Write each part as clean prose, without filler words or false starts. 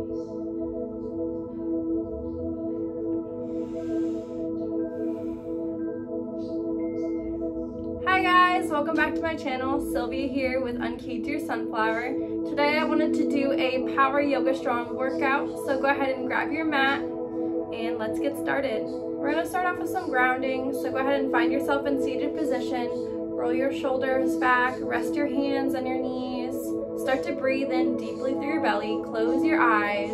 Hi guys, welcome back to my channel. Sylvia here with Uncaged Your Sunflower. Today I wanted to do a power YogaStrong workout, so go ahead and grab your mat and let's get started. We're going to start off with some grounding, so go ahead and find yourself in seated position. Roll your shoulders back, rest your hands on your knees. Start to breathe in deeply through your belly. Close your eyes.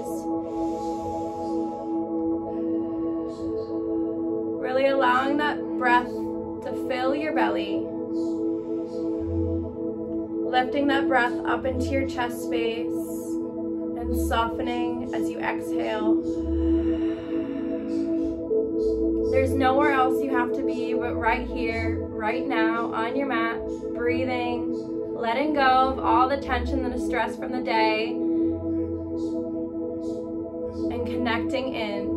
Really allowing that breath to fill your belly. Lifting that breath up into your chest space and softening as you exhale. There's nowhere else you have to be but right here, right now, on your mat, breathing, letting go of all the tension and the stress from the day, and connecting in.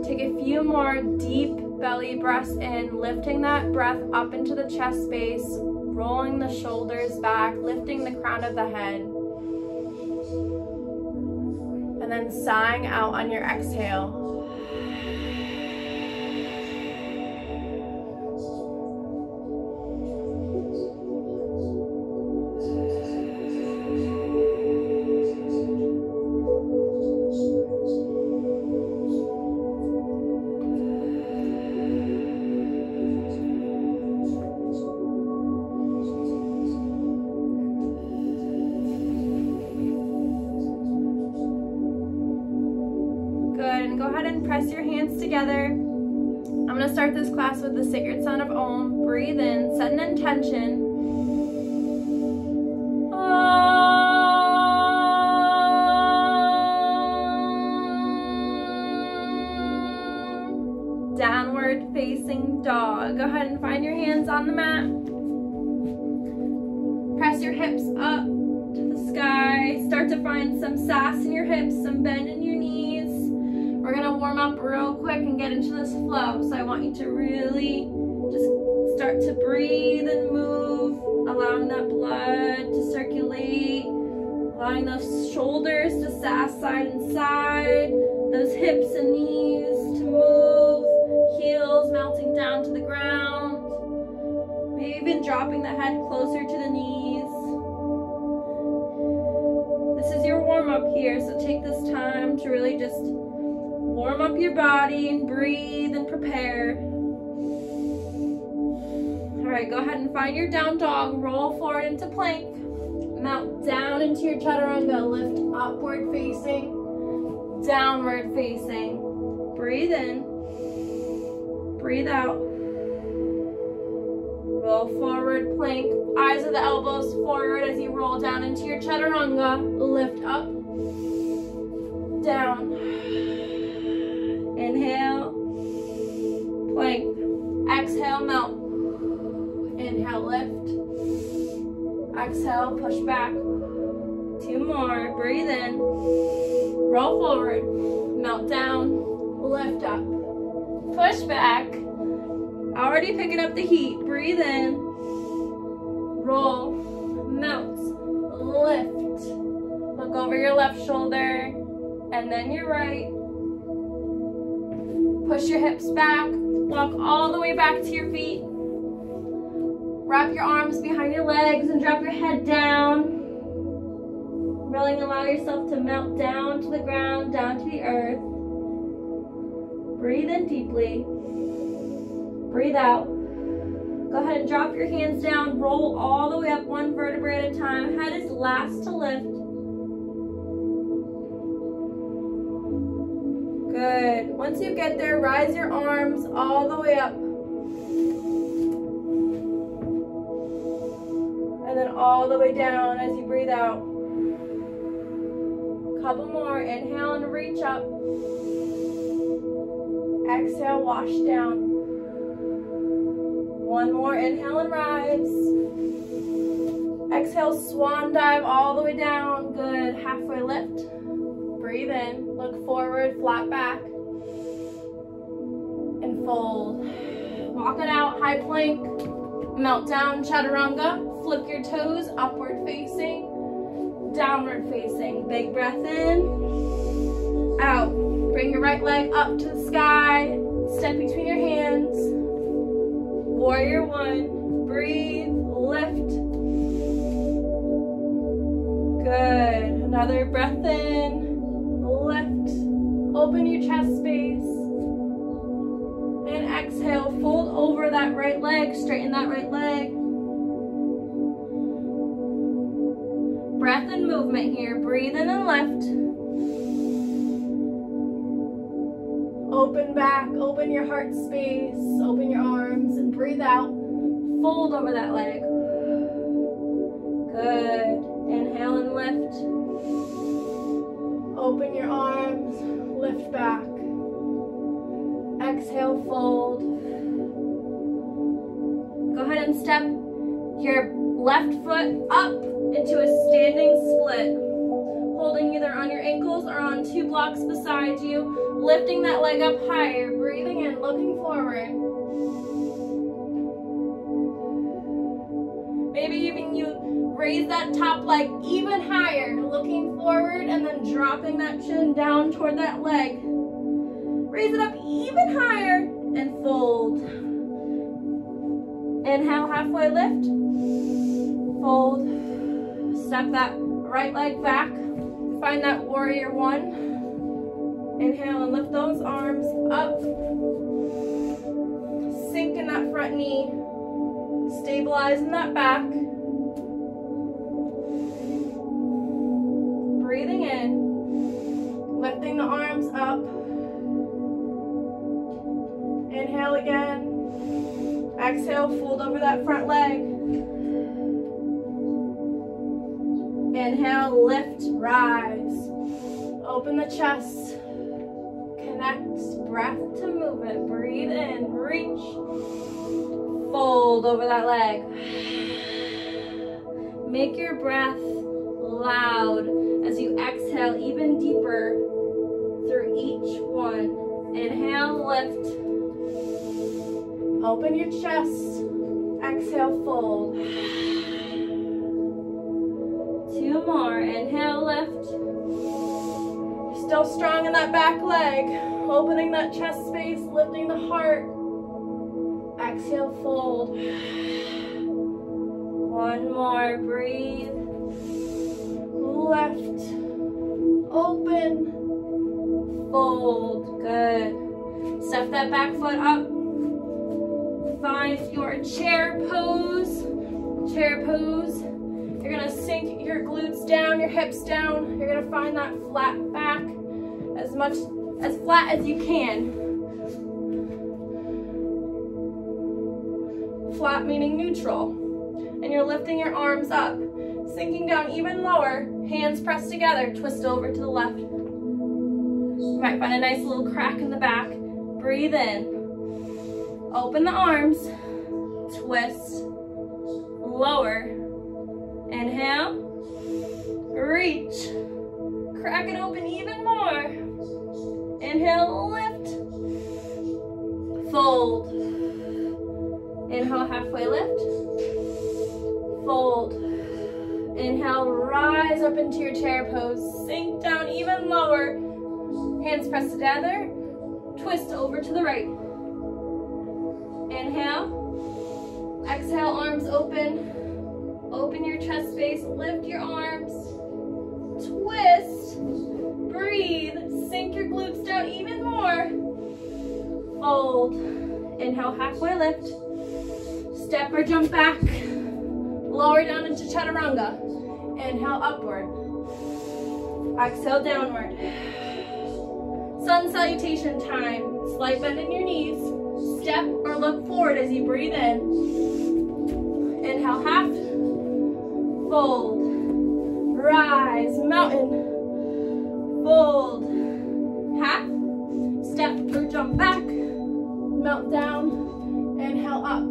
Take a few more deep belly breaths in, lifting that breath up into the chest space, rolling the shoulders back, lifting the crown of the head, and then sighing out on your exhale. Go ahead and press your hands together. I'm going to start this class with the sacred sound of Om. Breathe in, set an intention. Om. Downward facing dog. Go ahead and find your hands on the mat. Press your hips up to the sky. Start to find some sass in your hips, some bend in your knees. We're gonna warm up real quick and get into this flow. So I want you to really just start to breathe and move, allowing that blood to circulate, allowing those shoulders to sass side and side, those hips and knees to move, heels melting down to the ground, maybe even dropping the head closer to the knees. This is your warm up here, so take this time to really just warm up your body and breathe and prepare. All right, go ahead and find your down dog. Roll forward into plank. Mount down into your chaturanga. Lift upward facing, downward facing. Breathe in. Breathe out. Roll forward, plank. Eyes of the elbows forward as you roll down into your chaturanga. Lift up, down. Inhale, plank. Exhale, melt. Inhale, lift. Exhale, push back. Two more. Breathe in. Roll forward. Melt down. Lift up. Push back. Already picking up the heat. Breathe in. Roll. Melt. Lift. Look over your left shoulder. And then your right. Push your hips back, walk all the way back to your feet. Wrap your arms behind your legs and drop your head down. Really allow yourself to melt down to the ground, down to the earth. Breathe in deeply. Breathe out. Go ahead and drop your hands down, roll all the way up one vertebrae at a time. Head is last to lift. Good. Once you get there, rise your arms all the way up. And then all the way down as you breathe out. Couple more. Inhale and reach up. Exhale, wash down. One more. Inhale and rise. Exhale, swan dive all the way down. Good. Halfway lift. Breathe in. Look forward, flat back. And fold. Walk it out, high plank. Melt down, chaturanga. flip your toes, upward facing, downward facing. Big breath in, out. Bring your right leg up to the sky, step between your hands. Warrior one, breathe, lift. Good. Another breath in, lift. Open your chest space. And exhale, fold over that right leg, straighten that right leg. Breath and movement here. Breathe in and lift. Open back, open your heart space, open your arms, and breathe out. Fold over that leg. Good. Inhale and lift. Open your arms, lift back. Exhale, fold. Go ahead and step your left foot up into a standing split. Holding either on your ankles or on two blocks beside you. Lifting that leg up higher. Breathing in, looking forward. Maybe even you raise that top leg even higher. Looking forward and then dropping that chin down toward that leg. Raise it up even higher and fold. Inhale, halfway lift. Fold. Step that right leg back. Find that warrior one. Inhale and lift those arms up. Sink in that front knee. Stabilize in that back. Breathing in. Lifting the arms up. Inhale again. Exhale, fold over that front leg. Inhale, lift, rise. Open the chest. Connect breath to movement. Breathe in, reach. Fold over that leg. Make your breath loud as you exhale even deeper through each one. Inhale, lift. Open your chest. Exhale, fold. Two more. Inhale, lift. You're still strong in that back leg. Opening that chest space, lifting the heart. Exhale, fold. One more. Breathe. Left. Open. Fold. Good. Step that back foot up. Find your chair pose. Chair pose. You're gonna sink your glutes down, your hips down. You're gonna find that flat back as flat as you can. Flat meaning neutral. And you're lifting your arms up, sinking down even lower, hands pressed together, twist over to the left. You might find a nice little crack in the back. Breathe in. Open the arms, twist, lower, inhale, reach, crack it open even more, inhale, lift, fold, inhale, halfway lift, fold, inhale, rise up into your chair pose, sink down even lower, hands pressed together, twist over to the right. Inhale, exhale, arms open, open your chest space, lift your arms, twist, breathe, sink your glutes down even more, fold, inhale, halfway lift, step or jump back, lower down into chaturanga, inhale, upward, exhale, downward, sun salutation time, slight bend in your knees, step or look forward as you breathe in. Inhale, half, fold, rise, mountain, fold, half, step or jump back, melt down, inhale up,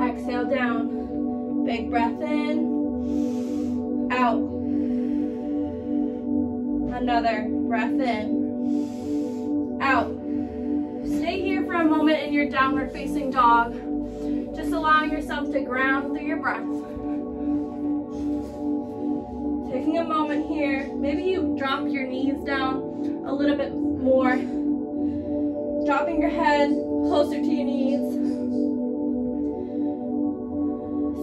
exhale down, big breath in, out, another breath in, out. Stay here for a moment in your downward facing dog, just allowing yourself to ground through your breath. Maybe you drop your knees down a little bit more. Dropping your head closer to your knees.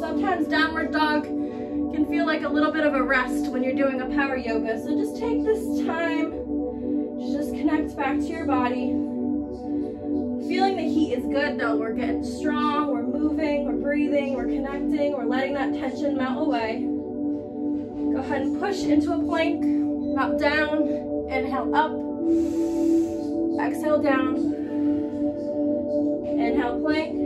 Sometimes downward dog can feel like a little bit of a rest when you're doing a power yoga. So just take this time to just connect back to your body. Feeling the heat is good though. We're getting strong, we're moving, we're breathing, we're connecting, we're letting that tension melt away. Go ahead and push into a plank, melt down, inhale up, exhale down, inhale plank.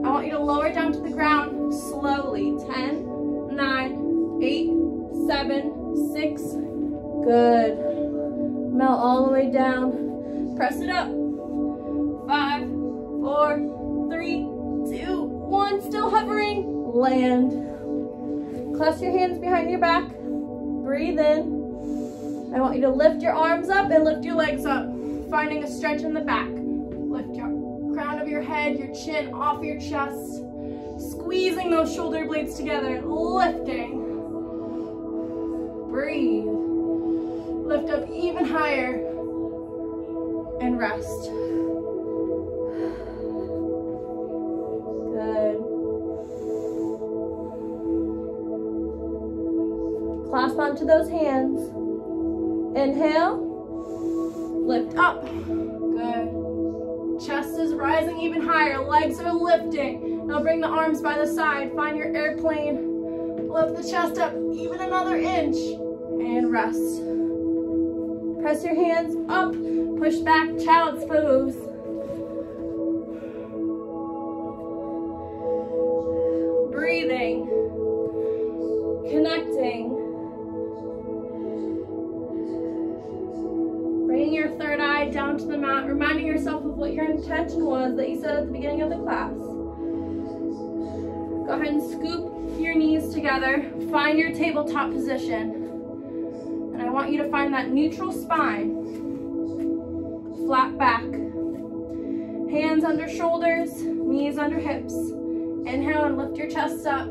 I want you to lower down to the ground slowly. 10, 9, 8, 7, 6. Good. Melt all the way down. Press it up. 5, 4, 3, 2, 1. Still hovering. Land. Clasp your hands behind your back. Breathe in. I want you to lift your arms up and lift your legs up, finding a stretch in the back. Lift your crown of your head, your chin off your chest, squeezing those shoulder blades together, lifting. Breathe. Lift up even higher and rest. Good. Clasp onto those hands. Inhale, lift up. Good. Chest is rising even higher, legs are lifting. Now bring the arms by the side, find your airplane. Lift the chest up even another inch and rest. Press your hands up, push back, child's pose. Breathing, connecting. Bringing your third eye down to the mat, reminding yourself of what your intention was that you said at the beginning of the class. Go ahead and scoop your knees together, find your tabletop position. And I want you to find that neutral spine. Flat back. Hands under shoulders, knees under hips. Inhale and lift your chest up,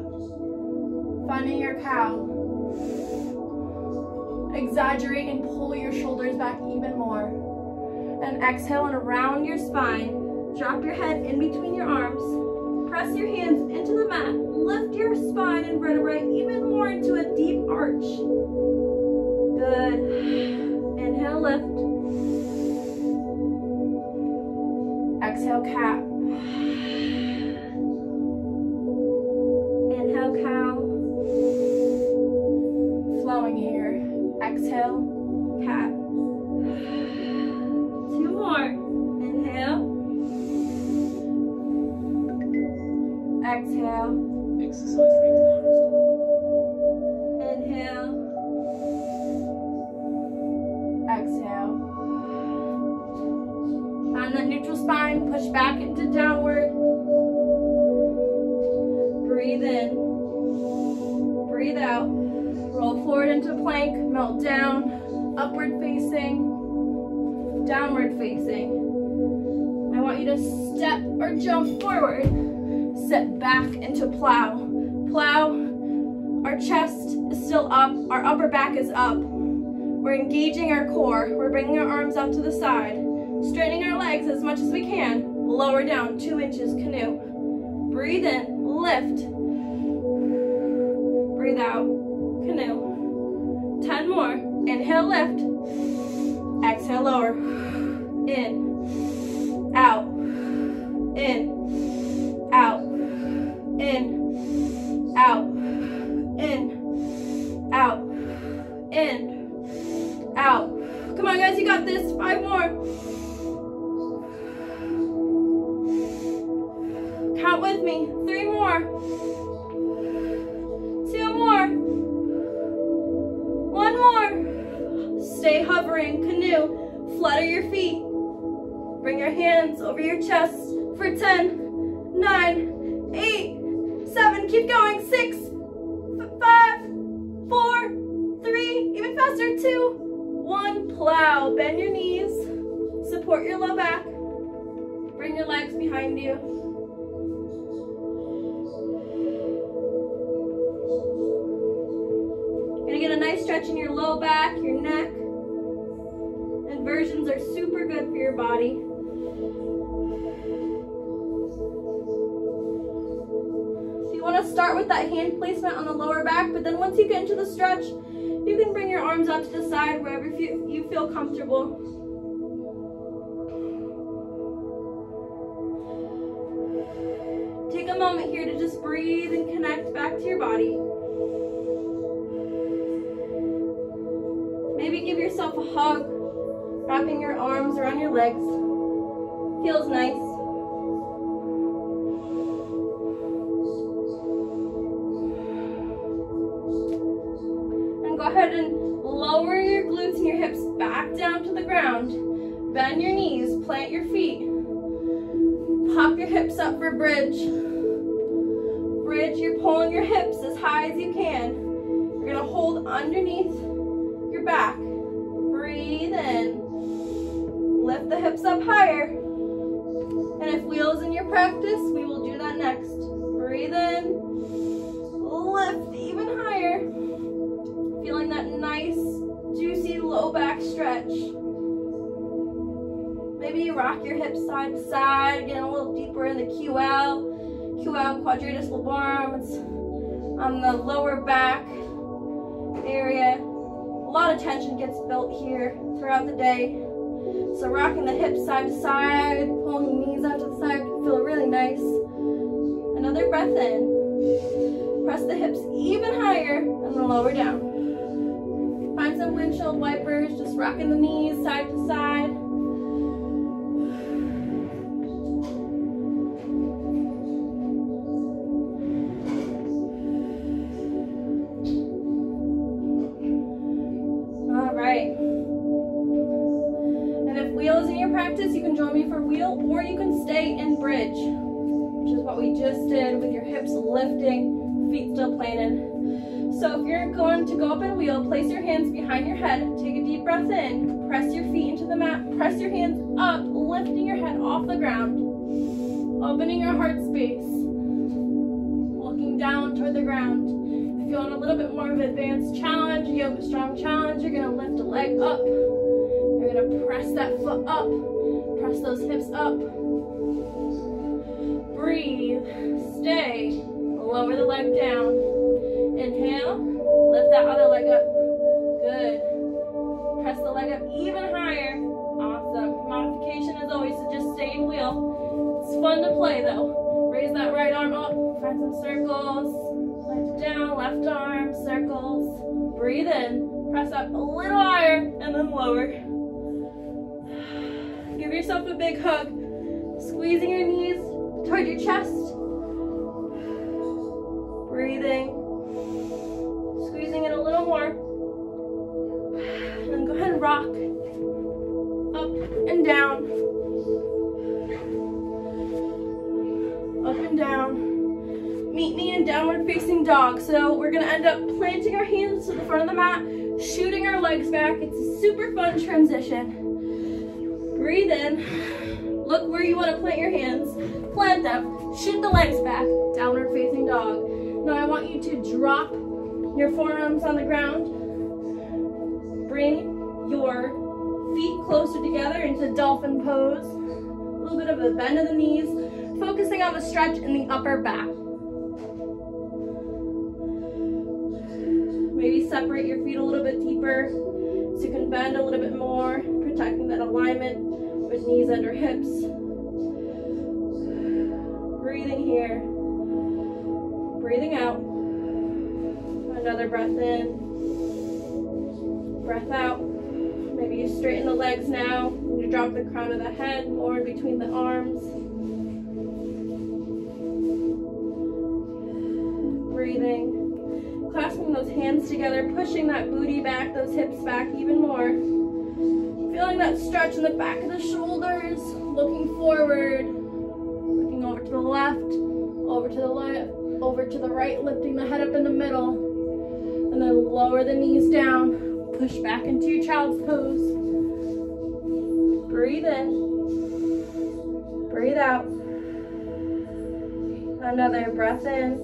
finding your cow. Exaggerate and pull your shoulders back even more. And exhale and around your spine. Drop your head in between your arms. Press your hands into the mat. Lift your spine and vertebrae even more into a deep arch. Good. Inhale, lift. Exhale, cat. Inhale, cow. Flowing here. Exhale, cat. 2 more. Inhale. Exhale. Exercise reclines. Inhale. Exhale. Find that neutral spine. Push back into downward. Breathe in. Breathe out. Roll forward into plank, melt down, upward facing, downward facing. I want you to step or jump forward, step back into plow. Plow, our chest is still up, our upper back is up. We're engaging our core, we're bringing our arms out to the side, straightening our legs as much as we can, lower down 2 inches, canoe. Breathe in, lift. Breathe out. Canoe. 10 more. Inhale, lift. Exhale, lower. In. Out. In. Out. In. Out. In. Out. In. Out. Come on, guys, you got this. 5 more. Count with me. 3 more. 2 more. 1 more. Stay hovering, canoe. Flutter your feet. Bring your hands over your chest for 10, 9, 8, 7. Keep going. 6, 5, 4, 3. Even faster. 2, 1. Plow. Bend your knees. Support your low back. Bring your legs behind you. Gonna get a nice stretch in your low back, your neck. Inversions are super good for your body. So you want to start with that hand placement on the lower back, but then once you get into the stretch, you can bring your arms out to the side wherever you feel comfortable. Take a moment here to just breathe and connect back to your body. Maybe give yourself a hug, wrapping your arms around your legs. Feels nice. And go ahead and lower your glutes and your hips back down to the ground. Bend your knees, plant your feet. Pop your hips up for bridge. Bridge, you're pulling your hips as high as you can. You're gonna hold underneath your back. Breathe in. Lift the hips up higher. And if wheels in your practice, we will do that next. Breathe in. Lift even higher. Feeling that nice, juicy low back stretch. Maybe you rock your hips side to side, getting a little deeper in the QL, quadratus lumborum. It's on the lower back area. A lot of tension gets built here throughout the day. So rocking the hips side to side, pulling the knees out to the side can feel really nice. Another breath in. Press the hips even higher and then lower down. Find some windshield wipers, just rocking the knees side to side. Practice, you can join me for wheel, or you can stay in bridge, which is what we just did with your hips lifting, feet still planted. So if you're going to go up in wheel, place your hands behind your head, take a deep breath in, press your feet into the mat, press your hands up, lifting your head off the ground, opening your heart space, looking down toward the ground. If you want a little bit more of an advanced challenge, YogaStrong challenge, you're going to lift a leg up. You're going to press that foot up. Press those hips up. Breathe. Stay. Lower the leg down. Inhale. Lift that other leg up. Good. Press the leg up even higher. Awesome. Modification as always, so just stay in wheel. It's fun to play though. Raise that right arm up. Find some circles. Lift down. Left arm. Circles. Breathe in. Press up a little higher and then lower. Give yourself a big hug, squeezing your knees toward your chest. Breathing, squeezing it a little more. And then go ahead and rock up and down, up and down. Meet me in downward facing dog. So we're gonna end up planting our hands to the front of the mat, shooting our legs back. It's a super fun transition. Breathe in, look where you want to plant your hands, plant them, shoot the legs back, downward facing dog. Now I want you to drop your forearms on the ground, bring your feet closer together into dolphin pose, a little bit of a bend of the knees, focusing on the stretch in the upper back. Maybe separate your feet a little bit deeper so you can bend a little bit more, protecting that alignment with knees under hips. Breathing here. Breathing out. Another breath in. Breath out. Maybe you straighten the legs now. You drop the crown of the head more in between the arms. Breathing. Clasping those hands together, pushing that booty back, those hips back even more. Feeling that stretch in the back of the shoulders, looking forward, looking over to the left, over to the left, over to the right, lifting the head up in the middle, and then lower the knees down, push back into your child's pose. Breathe in, breathe out. Another breath in,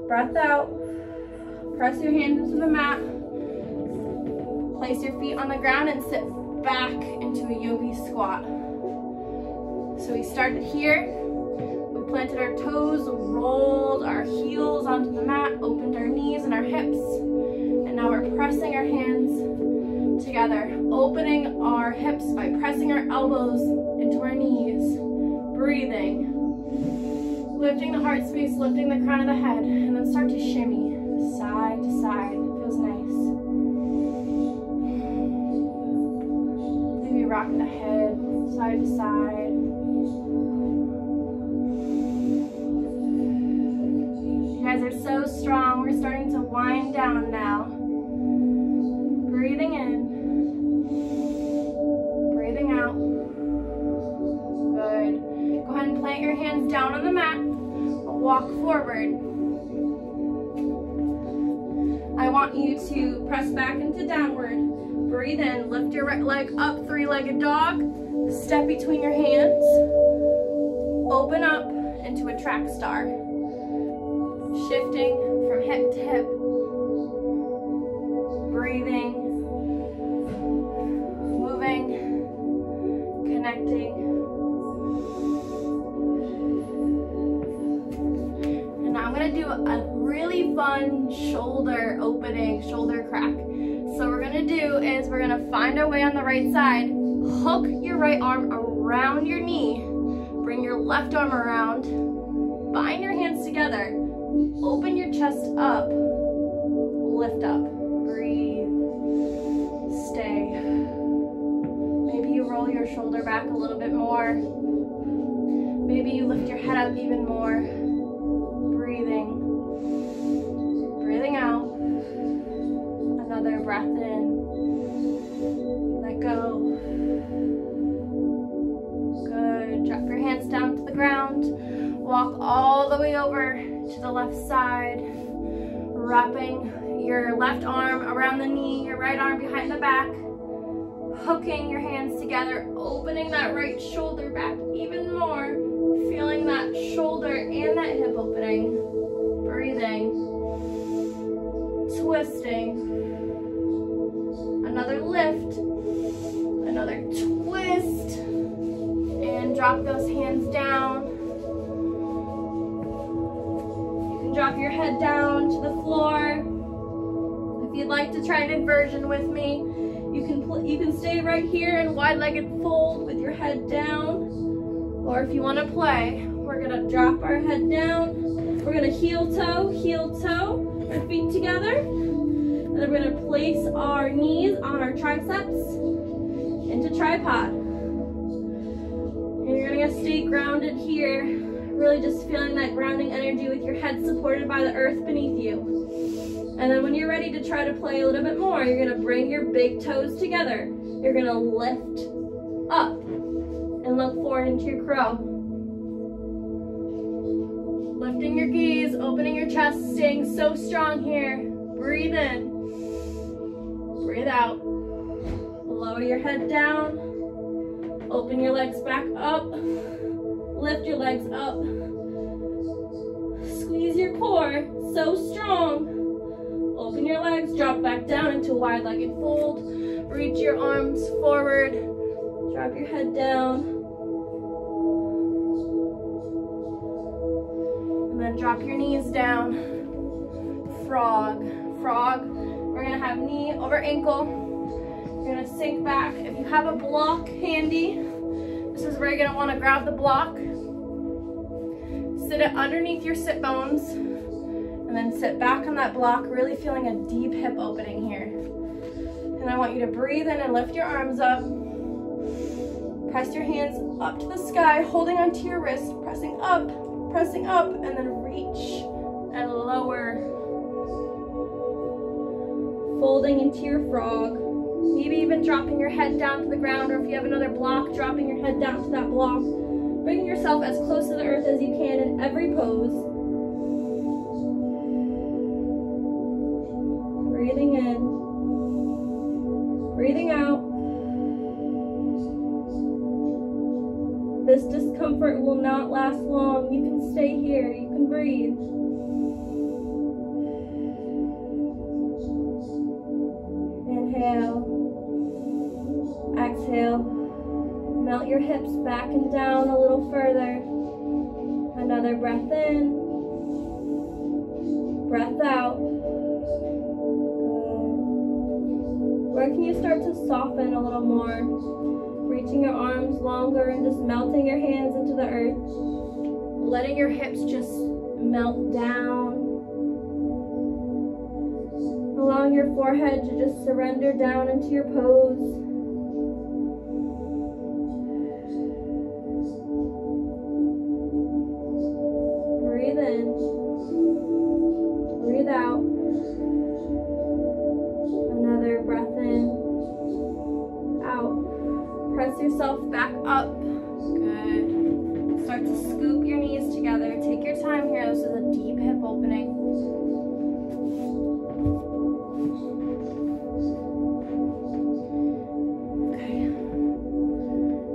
breath out. Press your hands into the mat. Place your feet on the ground and sit back into a yogi squat. So we started here. We planted our toes, rolled our heels onto the mat, opened our knees and our hips. And now we're pressing our hands together, opening our hips by pressing our elbows into our knees, breathing, lifting the heart space, lifting the crown of the head, and then start to shimmy side to side. It feels nice. Maybe rock the head side to side. You guys are so strong. We're starting to wind down now. Breathing in. Breathing out. Good. Go ahead and plant your hands down on the mat. Walk forward. I want you to press back into downward. Breathe in. Lift your right leg up, three-legged dog. Step between your hands. Open up into a track star. Shifting from hip to hip. Breathing. Moving. Connecting. And now I'm going to do a really fun shoulder opening, shoulder crack. So what we're going to do is we're going to find our way on the right side. Hook your right arm around your knee. Bring your left arm around. Bind your hands together. Open your chest up. Lift up. Breathe. Stay. Maybe you roll your shoulder back a little bit more. Maybe you lift your head up even more. Breathing. Breathing out. Another breath in. Let go. Good. Drop your hands down to the ground. Walk all the way over to the left side. Wrapping your left arm around the knee, your right arm behind the back. Hooking your hands together, opening that right shoulder back even more. Feeling that shoulder and that hip opening. Breathing. Twisting. Another lift. Another twist. And drop those hands down. You can drop your head down to the floor. If you'd like to try an inversion with me, you can stay right here in wide-legged fold with your head down. Or if you want to play, we're going to drop our head down. We're going to heel toe, our feet together. And then we're going to place our knees on our triceps into tripod. And you're going to stay grounded here. Really just feeling that grounding energy with your head supported by the earth beneath you. And then when you're ready to try to play a little bit more, you're going to bring your big toes together. You're going to lift up and look forward into your crow. Lifting your gaze, opening your chest, staying so strong here. Breathe in. Breathe out. Lower your head down. Open your legs back up. Lift your legs up. Squeeze your core, so strong. Open your legs, drop back down into a wide-legged fold. Reach your arms forward. Drop your head down. And then drop your knees down. Frog. Frog. We're gonna have knee over ankle. You're gonna sink back. If you have a block handy, this is where you're gonna wanna grab the block. Sit it underneath your sit bones. And then sit back on that block, really feeling a deep hip opening here. And I want you to breathe in and lift your arms up. Press your hands up to the sky, holding onto your wrist, pressing up, and then reach and lower. Folding into your frog. Maybe even dropping your head down to the ground, or if you have another block, dropping your head down to that block. Bringing yourself as close to the earth as you can in every pose. Breathing in, breathing out. This discomfort will not last long. You can stay here, you can breathe. melt your hips back and down a little further. Another breath in, breath out. Where can you start to soften a little more? Reaching your arms longer and just melting your hands into the earth. Letting your hips just melt down. Allowing your forehead to just surrender down into your pose. Breathe in. Breathe out. Another breath in. Out. Press yourself back up. Good. Start to scoop your knees together. Take your time here. This is a deep hip opening. Okay.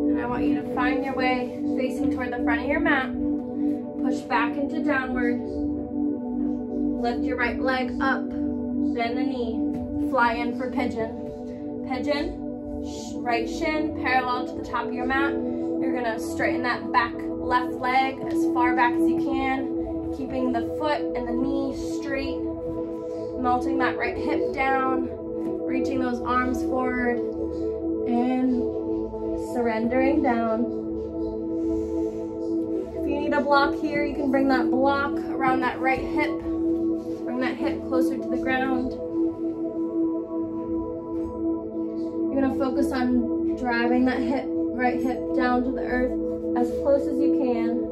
And I want you to find your way facing toward the front of your mat. Push back into downward. Lift your right leg up. Bend the knee. Fly in for pigeon. Pigeon. Right shin parallel to the top of your mat. You're gonna straighten that back left leg as far back as you can, keeping the foot and the knee straight, melting that right hip down, reaching those arms forward, and surrendering down. If you need a block here, you can bring that block around that right hip. Bring that hip closer to the ground. You're gonna focus on driving that right hip down to the earth as close as you can.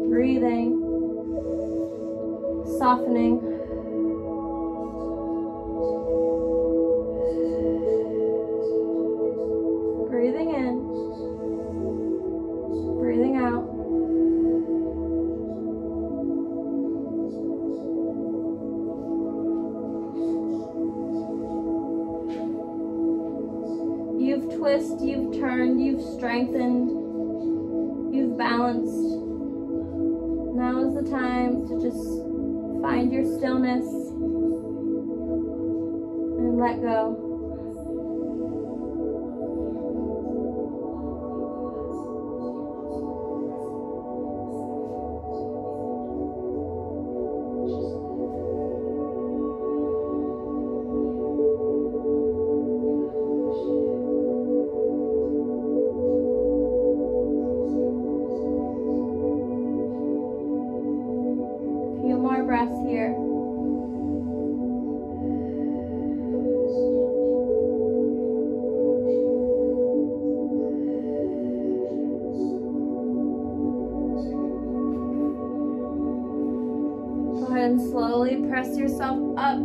Breathing, softening. Breathing in, breathing out. You've twisted, you've turned, you've strengthened, you've balanced. Now is the time to just find your stillness and let go. Breaths here. Go ahead and slowly press yourself up.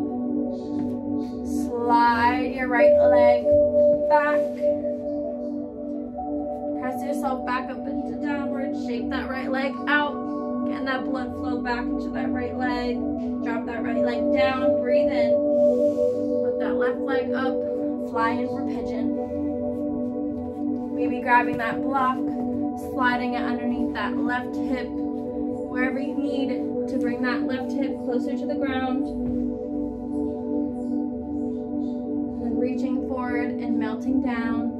Slide your right leg back. Press yourself back up into downward. Shake that right leg out. Getting that blood flow back into that right leg. Drop that right leg down. Breathe in. Lift that left leg up. Fly in for pigeon. Maybe grabbing that block, sliding it underneath that left hip. Wherever you need to bring that left hip closer to the ground. And reaching forward and melting down.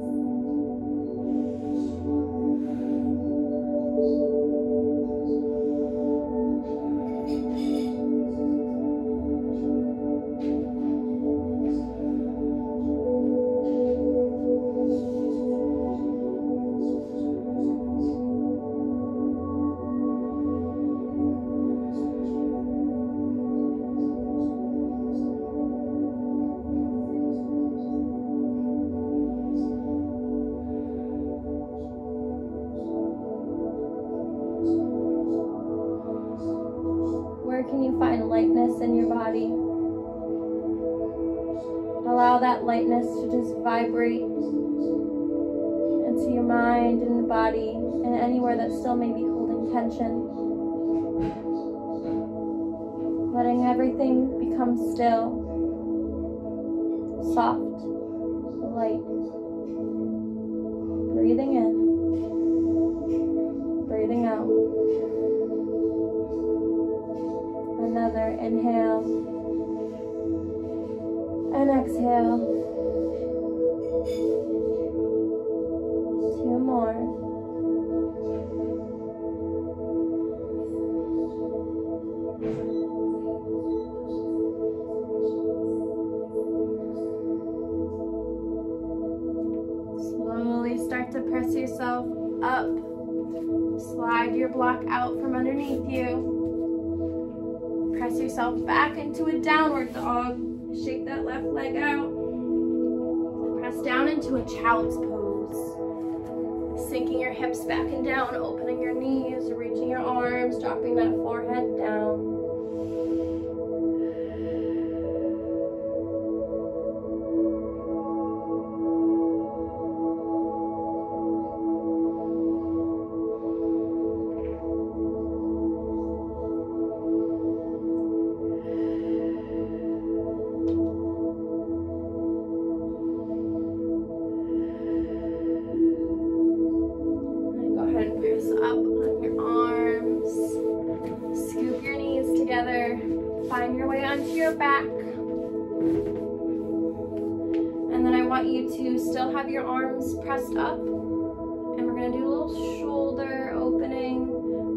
Can you find lightness in your body? Allow that lightness to just vibrate into your mind and body and anywhere that still may be holding tension. Letting everything become still, soft, light. Breathing in, breathing out. Another inhale and exhale. Two more. Slowly start to press yourself up. Slide your block out from underneath you. Press yourself back into a downward dog. Shake that left leg out. Press down into a child's pose. Sinking your hips back and down, opening your knees, reaching your arms, dropping that forehead down. Find your way onto your back. And then I want you to still have your arms pressed up. And we're going to do a little shoulder opening.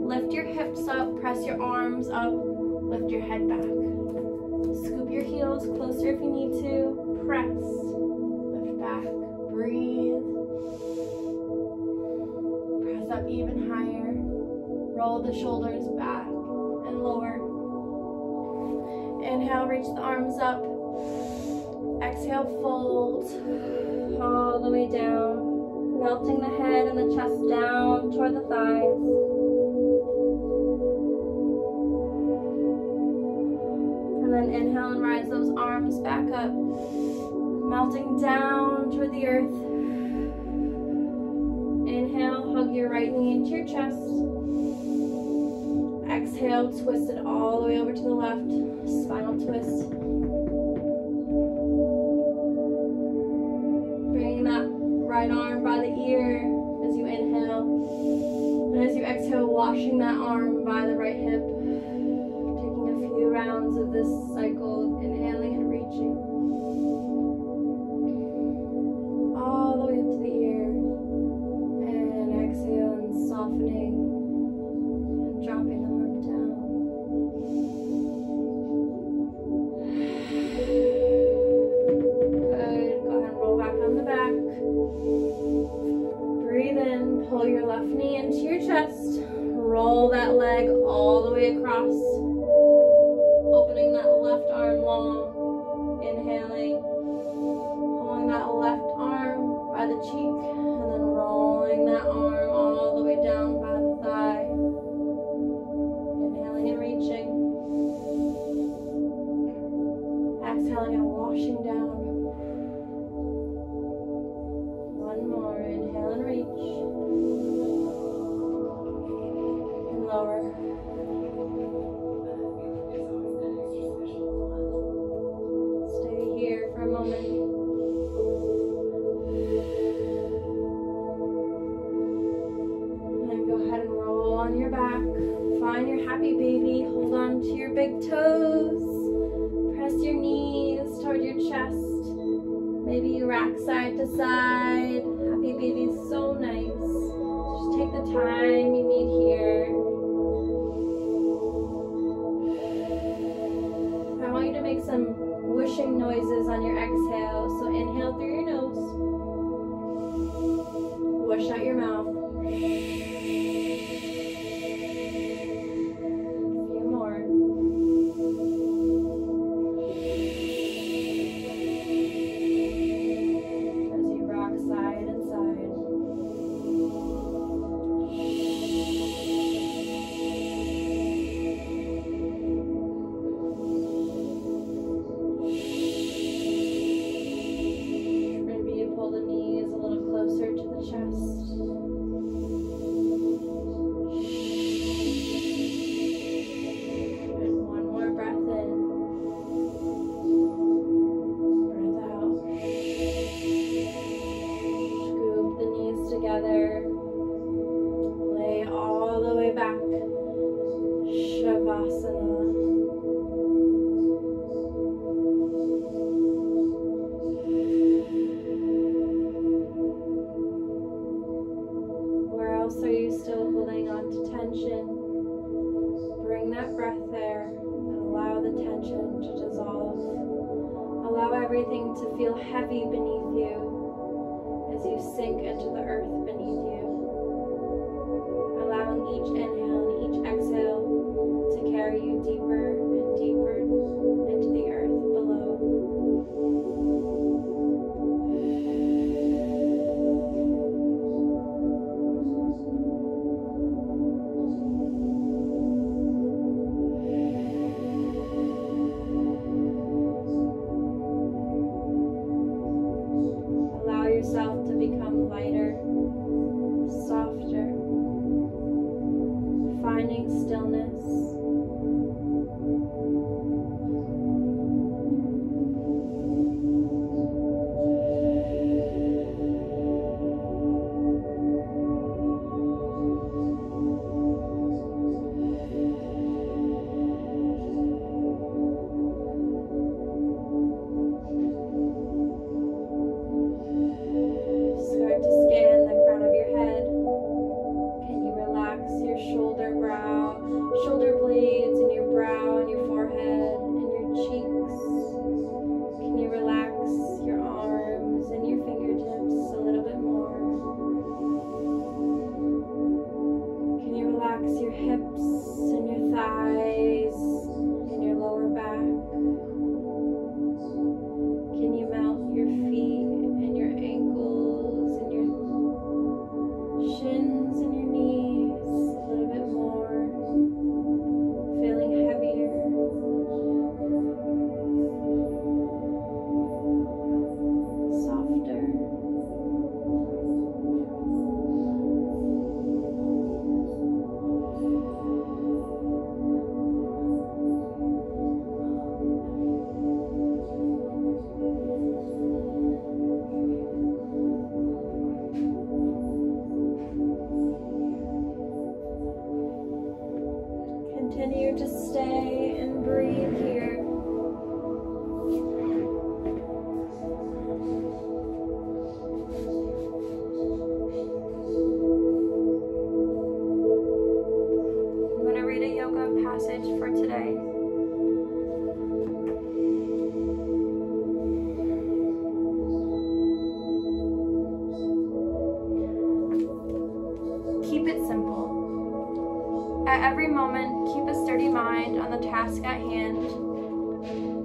Lift your hips up, press your arms up, lift your head back. Scoop your heels closer if you need to. Press, lift back, breathe. Press up even higher. Roll the shoulders back and lower. Inhale, reach the arms up. Exhale, fold all the way down, melting the head and the chest down toward the thighs. And then inhale and rise those arms back up, melting down toward the earth. Inhale, hug your right knee into your chest. Exhale, twist it all the way over to the left, spinal twist. Bringing that right arm by the ear as you inhale. And as you exhale, washing that arm by the right hip. Taking a few rounds of this cycle, inhaling and reaching. All the way up to the ear. And exhale and softening and dropping the arm down. Good. Go ahead and roll back on the back. Breathe in. Pull your left knee into your chest. Roll that leg all the way across. Opening that left arm long. Inhaling. Pulling that left arm by the cheek. And then rolling that arm all the way down by the thigh. Inhaling and reaching. Exhaling and washing down. One more. Inhale and reach. And lower. Stay here for a moment. And then go ahead and roll on your back. Find your happy baby. Hold on to your big toes. Press your knees toward your chest. Maybe you rock side to side. Happy baby is so nice. Just take the time you need here. I want you to make some whooshing noises on your exhale. So inhale through your nose. Whoosh out your mouth. to feel heavy beneath you as you sink into the earth beneath you. Allowing each inhale and each exhale to carry you deeper and deeper into the earth below. Allow yourself to become lighter, softer, finding stillness. Start to scan the crown of your head. Can you relax your shoulder blades, and your brow, and your forehead, and your cheeks? Can you relax your arms and your fingertips a little bit more? Can you relax your hips and your thighs and your lower back? Can you melt your feet and your ankles and your shins and your knees a little bit more, feeling heavier, softer. Continue to stay and breathe here. I'm going to read a yoga passage for today. Keep it simple. At every moment, keep a sturdy mind on the task at hand.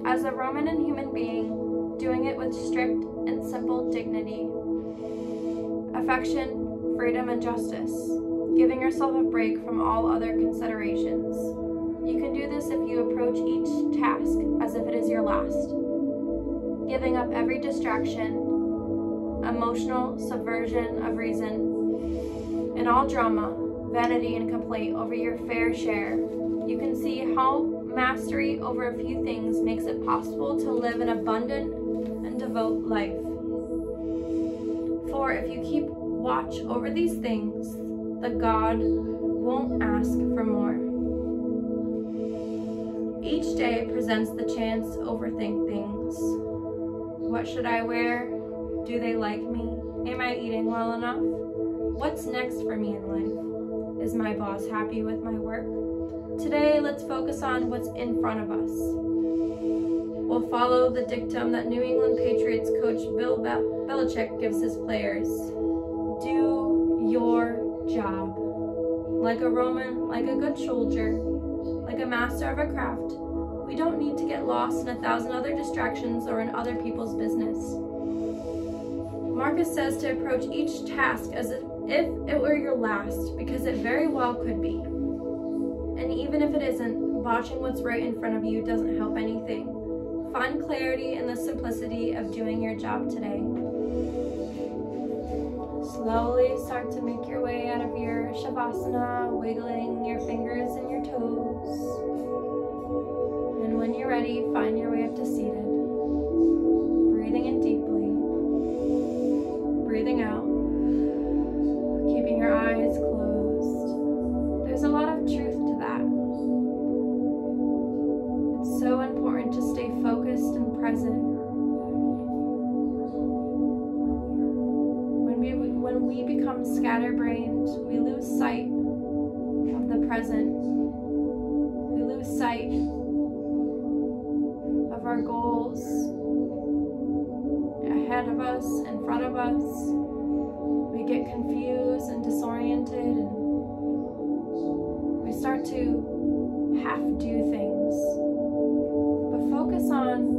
As a Roman and human being, doing it with strict and simple dignity, affection, freedom, and justice, giving yourself a break from all other considerations. You can do this if you approach each task as if it is your last, giving up every distraction, emotional subversion of reason, and all drama, vanity, and complaint over your fair share. You can see how mastery over a few things makes it possible to live an abundant and devout life. For if you keep watch over these things, the God won't ask for more. Each day presents the chance to overthink things. What should I wear? Do they like me? Am I eating well enough? What's next for me in life? Is my boss happy with my work? Today, let's focus on what's in front of us. We'll follow the dictum that New England Patriots coach Bill Belichick gives his players. Do your job. Like a Roman, like a good soldier, like a master of a craft, we don't need to get lost in 1,000 other distractions or in other people's business. Marcus says to approach each task as if it were your last, because it very well could be. And even if it isn't, botching what's right in front of you doesn't help anything. Find clarity in the simplicity of doing your job today. Slowly start to make your way out of your Shavasana, wiggling your fingers and your toes. And when you're ready, find your way up to seated. Breathing in deeply. Breathing out. Keeping your eyes closed. There's a lot of truth to that. It's so important to stay focused and present. When we become scatterbrained, we lose sight of the present. We lose sight of our goals. us, we get confused and disoriented, and we start to half-do things. But focus on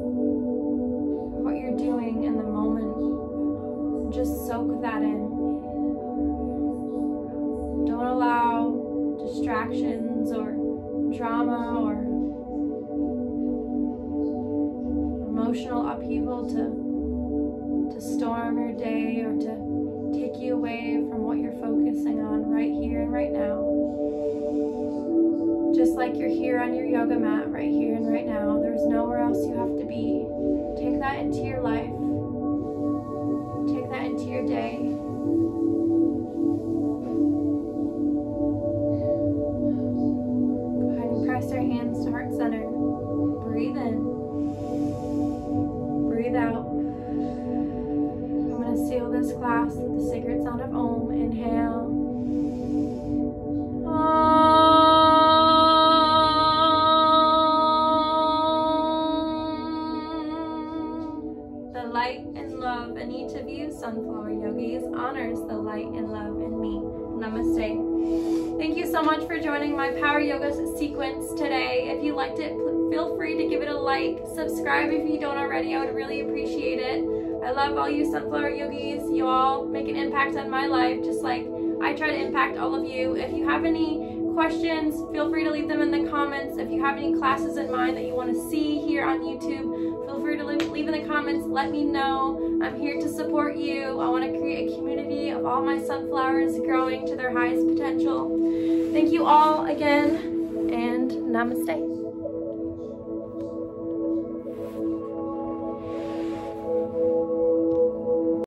what you're doing in the moment. Just soak that in. Don't allow distractions or drama or emotional upheaval to storm your day or to take you away from what you're focusing on right here and right now. Just like you're here on your yoga mat right here and right now, there's nowhere else you have to be. Take that into your life. Take that into your day. Go ahead and press your hands to heart center. Breathe in. Breathe out. I'm going to seal this class with the sacred sound of Om. Inhale. The light and love in each of you, Sunflower Yogis, honors the light and love in me. Namaste. Thank you so much for joining my Power Yoga sequence today. If you liked it, feel free to give it a like. Subscribe if you don't already. I would really appreciate it. I love all you Sunflower Yogis. You all make an impact on my life, just like I try to impact all of you. If you have any questions, feel free to leave them in the comments. If you have any classes in mind that you want to see here on YouTube, feel free to leave in the comments. Let me know. I'm here to support you. I want to create a community of all my sunflowers growing to their highest potential. Thank you all again, and namaste.